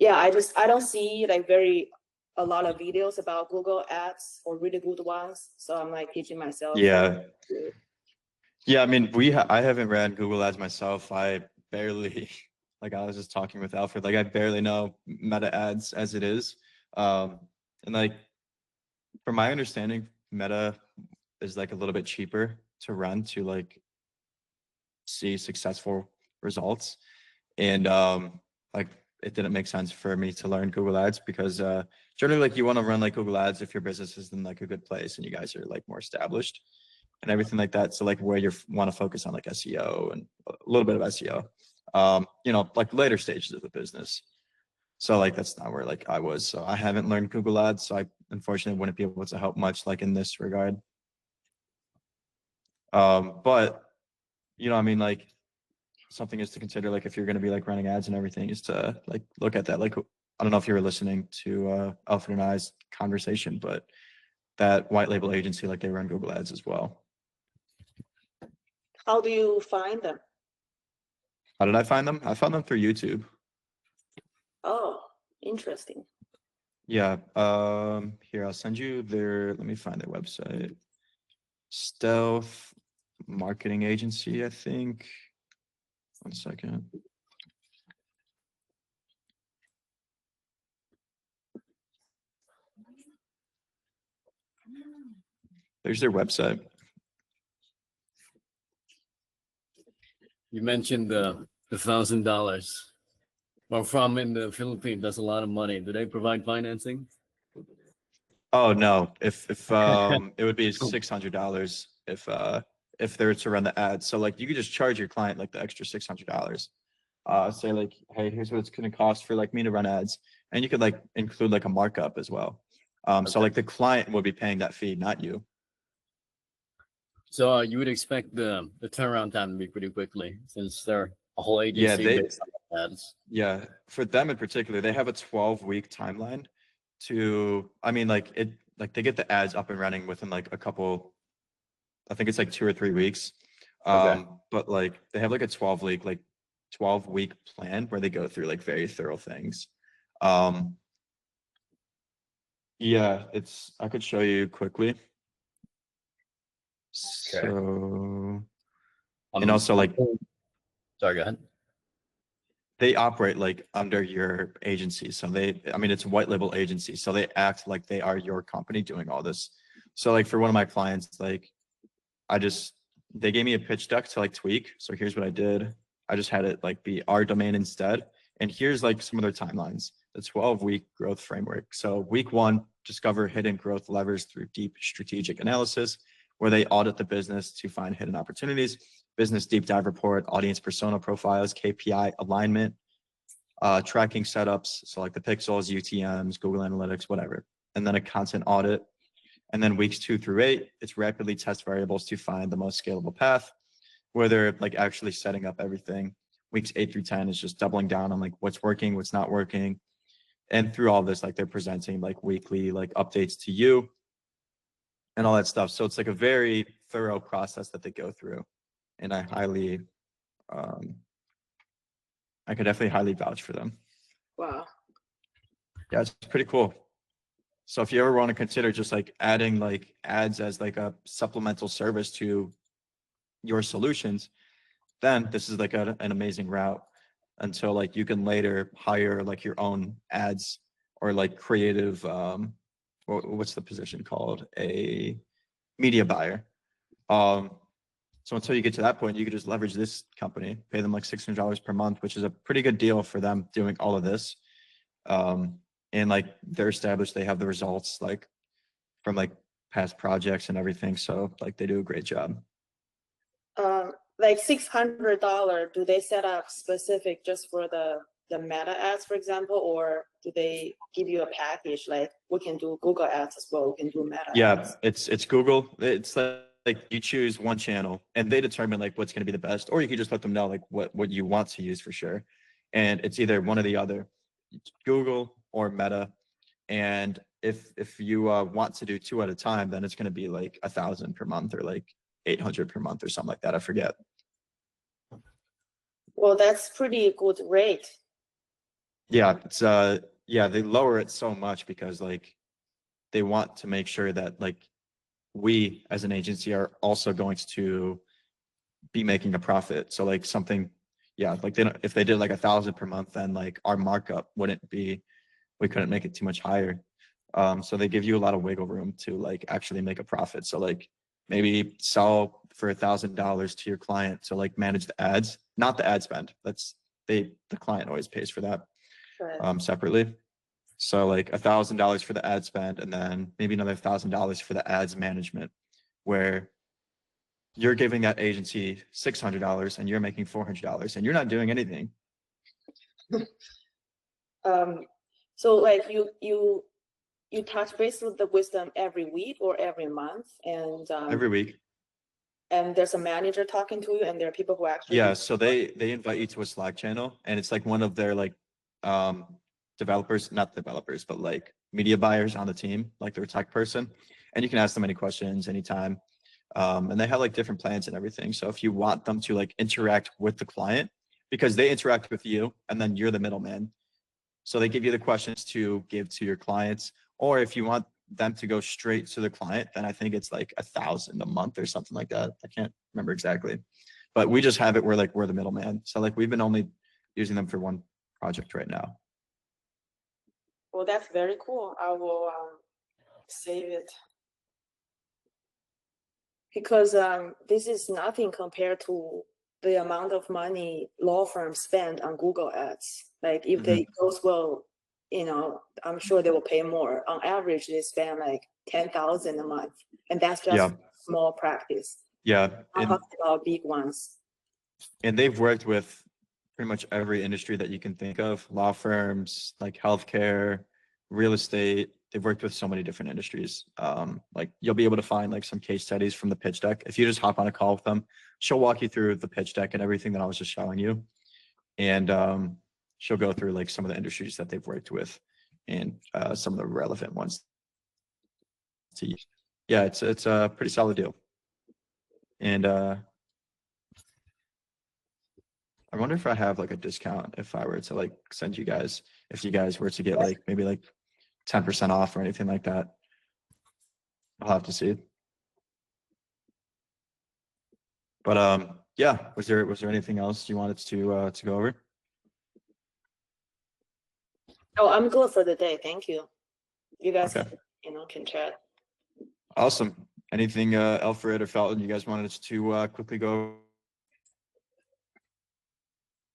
Yeah, I don't see like a lot of videos about Google Ads or really good ones. So I'm like teaching myself. Yeah. Yeah, I mean, I haven't ran Google Ads myself. I barely, like I was just talking with Alfred, like I barely know Meta ads as it is. And like, from my understanding, Meta is like a little bit cheaper to run to like see successful results. And like it didn't make sense for me to learn Google Ads because generally like you want to run like Google Ads if your business is in like a good place and you guys are like more established and everything like that. So like where you want to focus on like SEO and a little bit of SEO, like later stages of the business. So like that's not where like I was. So I haven't learned Google Ads. So I unfortunately wouldn't be able to help much like in this regard. But I mean like something is to consider like if you're going to be like running ads and everything is to like look at that. Like I don't know if you were listening to Alfred and I's conversation, but that white label agency, like they run Google Ads as well. How do you find them? How did I find them? I found them through YouTube. Oh, interesting. Yeah. Here, I'll send you let me find their website. Stealth marketing agency, I think. 1 second. There's their website. You mentioned the $1,000. Well, from in the Philippines, that's a lot of money. Do they provide financing? Oh no, if it would be $600 if they were to run the ads. So like you could just charge your client like the extra $600. Say like, hey, here's what it's gonna cost for like me to run ads, and you could like include like a markup as well. So like the client would be paying that fee, not you. So you would expect the turnaround time to be pretty quickly since they're a whole agency they- based on ads. Yeah, for them in particular, they have a 12-week timeline to, I mean, like they get the ads up and running within like a couple, I think it's like 2 or 3 weeks. Okay. But like they have like a 12-week plan where they go through like very thorough things. Yeah, I could show you quickly. So, and also like Sorry, go ahead. they operate like under your agency. So I mean, it's a white label agency. So they act like they are your company doing all this. So like for one of my clients, like they gave me a pitch deck to like tweak. So here's what I did. I just had it like be our domain instead. And here's like some of their timelines, the 12-week growth framework. So week 1, discover hidden growth levers through deep strategic analysis, where they audit the business to find hidden opportunities. Business deep dive report, audience persona profiles, KPI alignment, tracking setups. So like the pixels, UTMs, Google Analytics, whatever. And then a content audit. And then weeks 2 through 8, it's rapidly test variables to find the most scalable path, where they're like actually setting up everything. Weeks 8 through 10 is just doubling down on like what's working, what's not working. And through all this, like they're presenting like weekly like updates to you and all that stuff. So it's like a very thorough process that they go through. And I could definitely highly vouch for them. Wow. Yeah, it's pretty cool. So if you ever want to consider just like adding like ads as like a supplemental service to your solutions, then this is like an amazing route until like you can later hire like your own ads or like creative, what's the position called? A media buyer. So until you get to that point, you could just leverage this company, pay them like $600 per month, which is a pretty good deal for them doing all of this. And like they're established, they have the results like from like past projects and everything. So like they do a great job. Like $600, do they set up specific just for the meta ads, for example, or do they give you a package like we can do Google ads as well, we can do meta Yeah, ads? it's Google. It's like you choose one channel and they determine like what's going to be the best, or you can just let them know like what you want to use for sure. And it's either one or the other, it's Google or Meta. And if you want to do 2 at a time, then it's going to be like 1,000 per month or like 800 per month or something like that. I forget. Well, that's pretty good rate. Yeah, it's yeah, they lower it so much because like they want to make sure that like we as an agency are also going to be making a profit. So like something, yeah, like if they did like 1,000 per month, then like our markup wouldn't be, we couldn't make it too much higher. So they give you a lot of wiggle room to like actually make a profit. So like maybe sell for $1,000 to your client to like manage the ads, not the ad spend. The client always pays for that Right. separately. So like $1,000 for the ad spend, and then maybe another $1,000 for the ads management, where you're giving that agency $600 and you're making $400 and you're not doing anything. So like you touch base with the wisdom every week or every month, and Every week. and there's a manager talking to you, and there are people who actually Yeah, so they invite you to a Slack channel, and it's like one of their like developers, not developers, but like media buyers on the team, like their tech person, and you can ask them any questions anytime. And they have like different plans and everything. So if you want them to like interact with the client, because they interact with you and then you're the middleman. So they give you the questions to give to your clients, or if you want them to go straight to the client, then I think it's like 1,000 a month or something like that. I can't remember exactly, but we just have it where like we're the middleman. So like we've been only using them for one project right now. Well, that's very cool. I will save it. Because this is nothing compared to the amount of money law firms spend on Google ads. Like if they goes well, you know, I'm sure they will pay more. On average, they spend like 10,000 a month, and that's just Yeah. small practice. Yeah. I'm talking about big ones. And they've worked with pretty much every industry that you can think of, law firms, like healthcare, real estate. They've worked with so many different industries. Like you'll be able to find like some case studies from the pitch deck. If you just hop on a call with them, she'll walk you through the pitch deck and everything that I was just showing you. And she'll go through like some of the industries that they've worked with and some of the relevant ones to use. Yeah, it's a pretty solid deal. And I wonder if I have like a discount if I were to like send you guys, if you guys were to get like maybe like 10% off or anything like that. I'll have to see. But yeah, was there anything else you wanted to go over? Oh, I'm good for the day. Thank you. You guys, Okay. can chat. Awesome. Anything Alfred or Felton you guys wanted us to quickly go?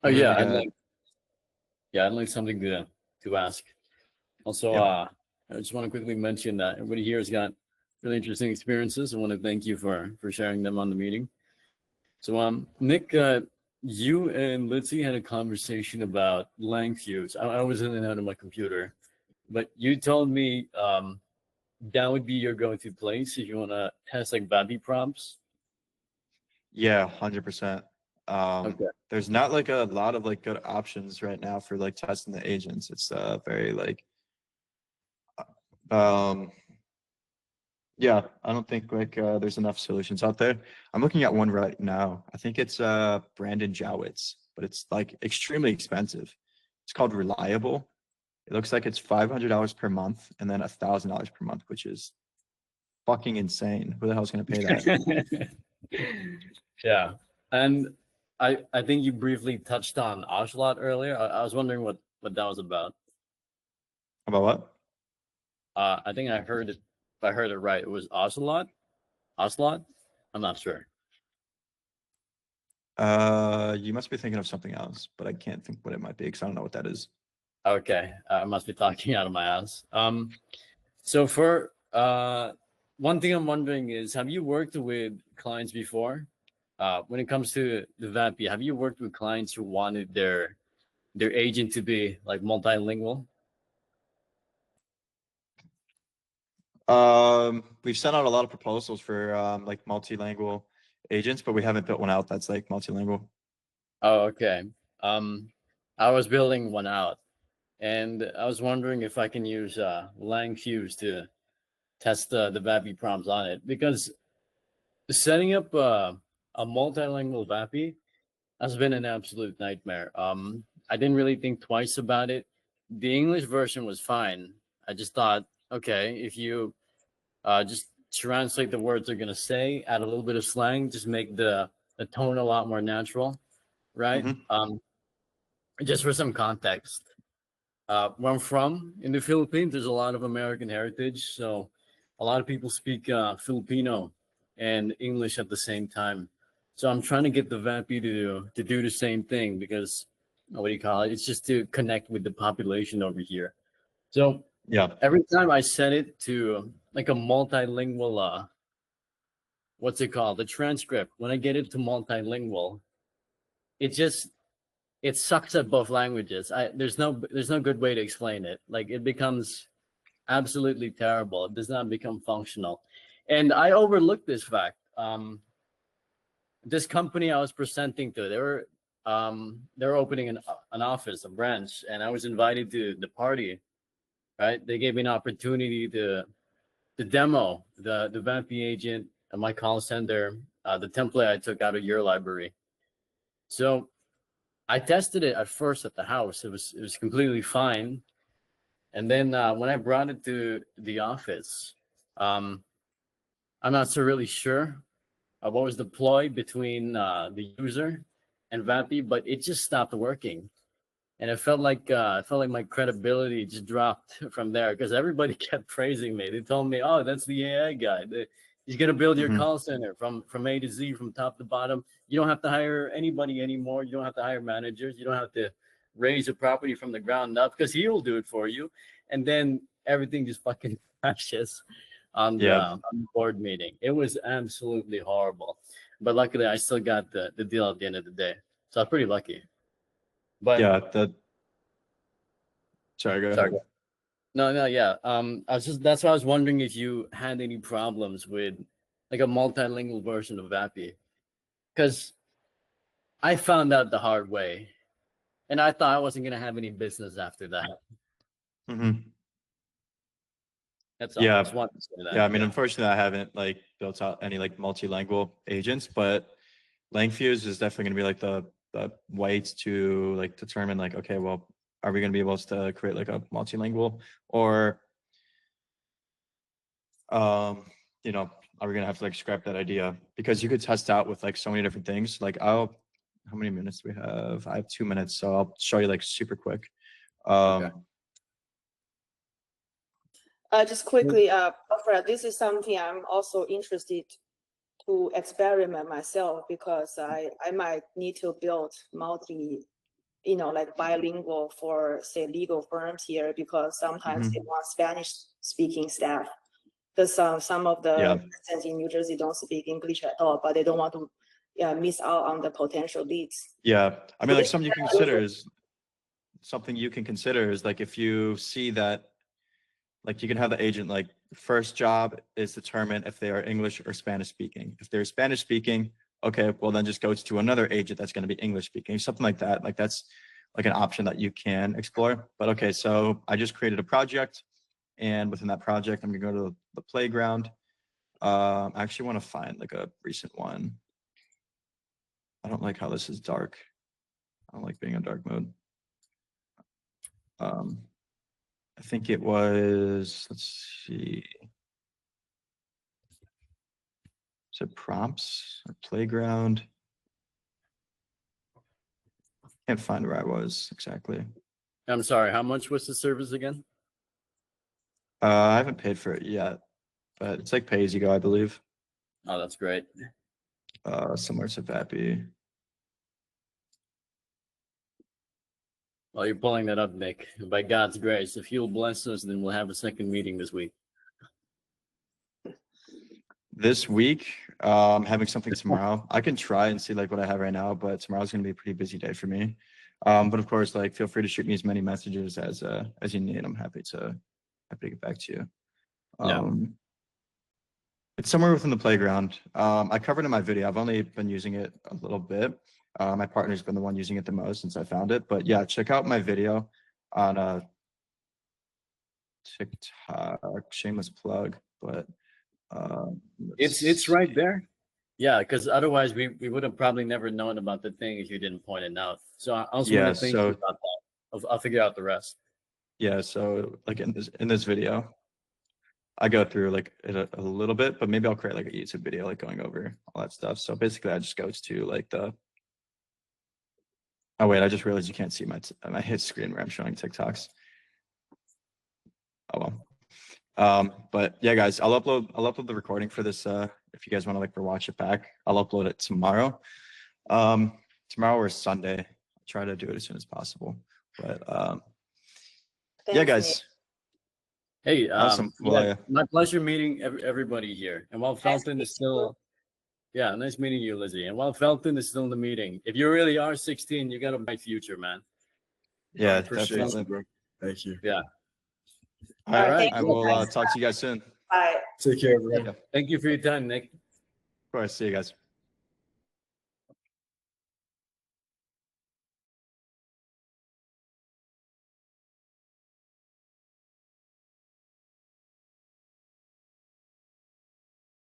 Oh over yeah, the, I'd like something to ask. Also, Yeah. I just want to quickly mention that everybody here has got really interesting experiences. I want to thank you for sharing them on the meeting. So, Nick, you and Litzy had a conversation about lang fuse. I was in and out of my computer, but you told me that would be your go-to place if you want to test like VAPI prompts. Yeah, 100%. Okay. There's not like a lot of like good options right now for like testing the agents. It's very like yeah, I don't think like there's enough solutions out there. I'm looking at one right now. I think it's Brandon Jowitz, but it's like extremely expensive. It's called Reliable. It looks like it's $500 per month and then $1,000 per month, which is fucking insane. Who the hell's gonna pay that? Yeah, and I think you briefly touched on Ocelot earlier. I was wondering what that was about. About what? I think I heard it. If I heard it right, it was Ocelot. Ocelot. I'm not sure. You must be thinking of something else, but I can't think what it might be because I don't know what that is. Okay, I must be talking out of my ass. So for one thing I'm wondering is, have you worked with clients before? When it comes to the VAPI, have you worked with clients who wanted their agent to be like multilingual? We've sent out a lot of proposals for like multilingual agents, but we haven't built one out that's like multilingual. Oh, okay. I was building one out, and I was wondering if I can use LangFuse to test the VAPI prompts on it, because setting up a multilingual VAPI has been an absolute nightmare. I didn't really think twice about it. The English version was fine. I just thought, okay, if you just translate the words they're gonna say, add a little bit of slang, just make the tone a lot more natural, right? Just for some context, where I'm from in the Philippines, there's a lot of American heritage, so a lot of people speak Filipino and English at the same time. So I'm trying to get the VAPI to do the same thing, because what do you call it? It's just to connect with the population over here. So Yeah. every time I set it to like a multilingual, what's it called? The transcript. When I get it to multilingual, it sucks at both languages. There's no good way to explain it. Like it becomes absolutely terrible. It does not become functional. And I overlooked this fact. This company I was presenting to, they were opening an office, a branch, and I was invited to the party. Right? They gave me an opportunity to demo the VAMP agent and my call center, the template I took out of your library. So I tested it at first at the house. It was completely fine. And then when I brought it to the office, I'm not so really sure what was the ploy between the user and Vappy, but it just stopped working. And it felt like my credibility just dropped from there because everybody kept praising me. They told me, "Oh, that's the AI guy. He's gonna build your call center from A to Z, from top to bottom. You don't have to hire anybody anymore. You don't have to hire managers. You don't have to raise a property from the ground up because he will do it for you." And then everything just fucking crashes on the board meeting. It was absolutely horrible. But luckily, I still got the deal at the end of the day, so I'm pretty lucky. But Yeah, sorry, go ahead. No, yeah. That's why I was wondering if you had any problems with like a multilingual version of Vappy. Because I found out the hard way. And I thought I wasn't gonna have any business after that. That's all. Yeah. I just wanted to say that. Yeah, I mean, unfortunately, I haven't like built out any like multilingual agents, but LangFuse is definitely going to be like the way to like determine like, okay, well, are we going to be able to create like a multilingual, or you know, are we going to have to like scrap that idea? Because you could test out with like so many different things. Like how many minutes do we have? I have 2 minutes, so I'll show you like super quick. Okay. Just quickly, Fred, this is something I'm also interested to experiment myself because I might need to build like bilingual for say legal firms here because sometimes they want Spanish speaking staff because some of the residents in New Jersey don't speak English at all, but they don't want to miss out on the potential leads. Yeah, I mean, like something you can consider is like if you see that, like you can have the agent like first job is determine if they are English or Spanish speaking. If they're Spanish speaking, okay, well then just go to another agent that's going to be English speaking, something like that. Like that's like an option that you can explore. But okay, so I just created a project, and within that project, I'm gonna go to the playground. I actually want to find like a recent one. I don't like how this is dark. I don't like being in dark mode. I think it was, let's see. Is it prompts or playground? Can't find where I was exactly. I'm sorry, how much was the service again? I haven't paid for it yet, but it's like pay as you go, I believe. Oh, that's great. Similar to Vappy. Well, you're pulling that up, Nick. By God's grace, if you'll bless us, then we'll have a second meeting this week. This week, I'm having something tomorrow. I can try and see like what I have right now, but tomorrow's gonna be a pretty busy day for me. But of course, like feel free to shoot me as many messages as you need. I'm happy to get back to you. It's somewhere within the playground. I covered in my video. I've only been using it a little bit. My partner's been the one using it the most since I found it. But yeah, check out my video on TikTok. Shameless plug, but it's right there. Yeah, because otherwise we would have probably never known about the thing if you didn't point it out. So I also want to think about that. I'll figure out the rest. Yeah, so like in this video, I go through like it a little bit, but maybe I'll create like a YouTube video like going over all that stuff. So basically, I just go to like the. Oh wait, I just realized you can't see my hit screen where I'm showing TikToks. Oh well. But yeah, guys, I'll upload the recording for this. If you guys want to like watch it back, I'll upload it tomorrow. Tomorrow or Sunday. I'll try to do it as soon as possible. But yeah, guys. Hey, awesome. Well, my pleasure meeting everybody here. And while Felton is still, yeah, nice meeting you, Lizzie. And while Felton is still in the meeting, if you really are 16, you got a bright future, man. Yeah, I appreciate definitely. it, bro. Thank you. Yeah. All right. I will talk to you guys soon. Bye. Take care, everyone. Yeah. Thank you for your time, Nick. Of course. See you guys.